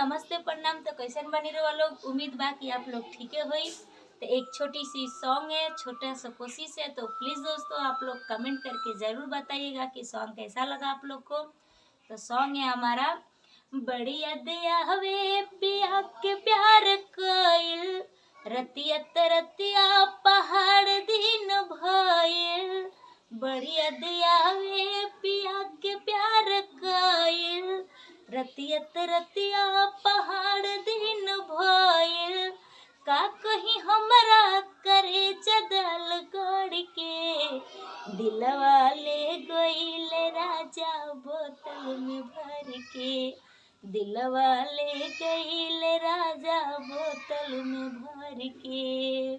नमस्ते प्रणाम। तो कैसन बनी रहो लोग, उम्मीद बा कि आप लोग ठीक होई। तो एक छोटी सी सॉन्ग है, छोटा सा कोशिश है, तो प्लीज़ दोस्तों आप लोग कमेंट करके ज़रूर बताइएगा कि सॉन्ग कैसा लगा आप लोग को। तो सॉन्ग है हमारा बड़ी अदया हवे पिया के प्यार कइल, रतिया तरतिया पहाड़ दिन भइल। बड़ी अदया हवे पिया के प्यार कइल, रतिया तरतिया पहाड़ दिन भइल। का कहीं हमरा करे चदल गड़ के, दिलवा ले गइल राजा बोतल में भर के। दिलवा ले गइल राजा बोतल में भर के।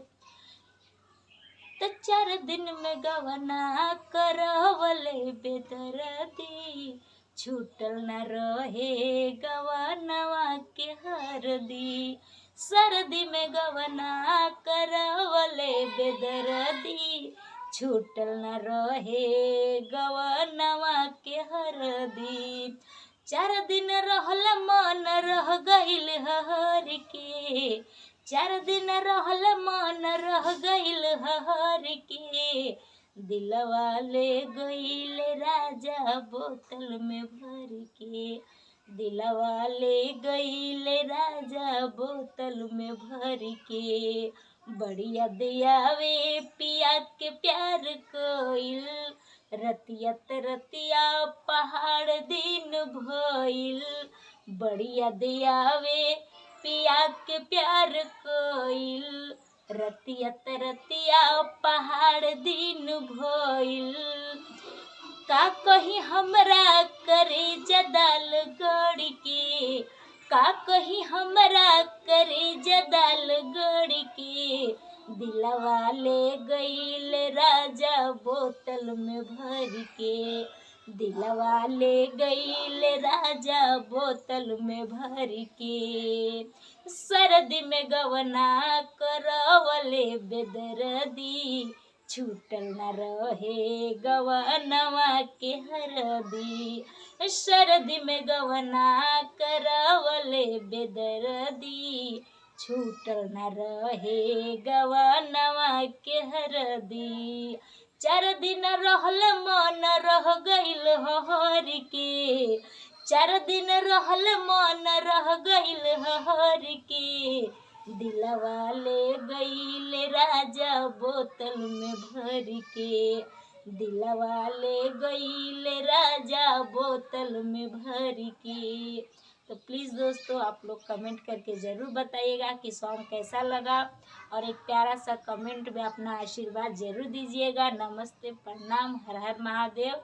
तो 4 दिन में गवना करवले बेदर्दी, छूटल न रहे गवनवा के हरदी। सर्दी में गवना करवले बेदर्दी, छूटल न रहे गवनवा के हरदी। 4 दिन रहल मन रह गइल हर के, 4 दिन रहल मन रह गइल हर के। दिलवा ले गइल राजा बोतल में भर के। दिलवा ले गइल राजा बोतल में भर के। बढ़िया दियावे पिया के प्यार कइल, रतिया तरतिया पहाड़ दिन भइल। बढ़िया दियावे पिया के प्यार कइल, रतिया तरतिया पहाड़ दिन भइल। का कहीं हमरा करे जदाल गड़ के, का कहीं हमरा करे जदाल गड़ के। दिलवा ले गइल राजा बोतल में भर के। दिलवा ले गइल राजा बोतल में भर के। सर्दी में गवना करवले बेदर्दी, छूटल न रहे गवनवा के हरदी। सर्दी में गवना करवले बेदर्दी, छूटल न रहे गवनवा के हरदी। 4 दिन रहल मन रह गइल हर के, 4 दिन रहल मन रह गइल हर के। दिलवा ले गइल राजा बोतल में भर के। दिलवा ले गइल राजा बोतल में भर के। तो प्लीज़ दोस्तों आप लोग कमेंट करके ज़रूर बताइएगा कि सॉन्ग कैसा लगा, और एक प्यारा सा कमेंट में अपना आशीर्वाद ज़रूर दीजिएगा। नमस्ते प्रणाम, हर हर महादेव।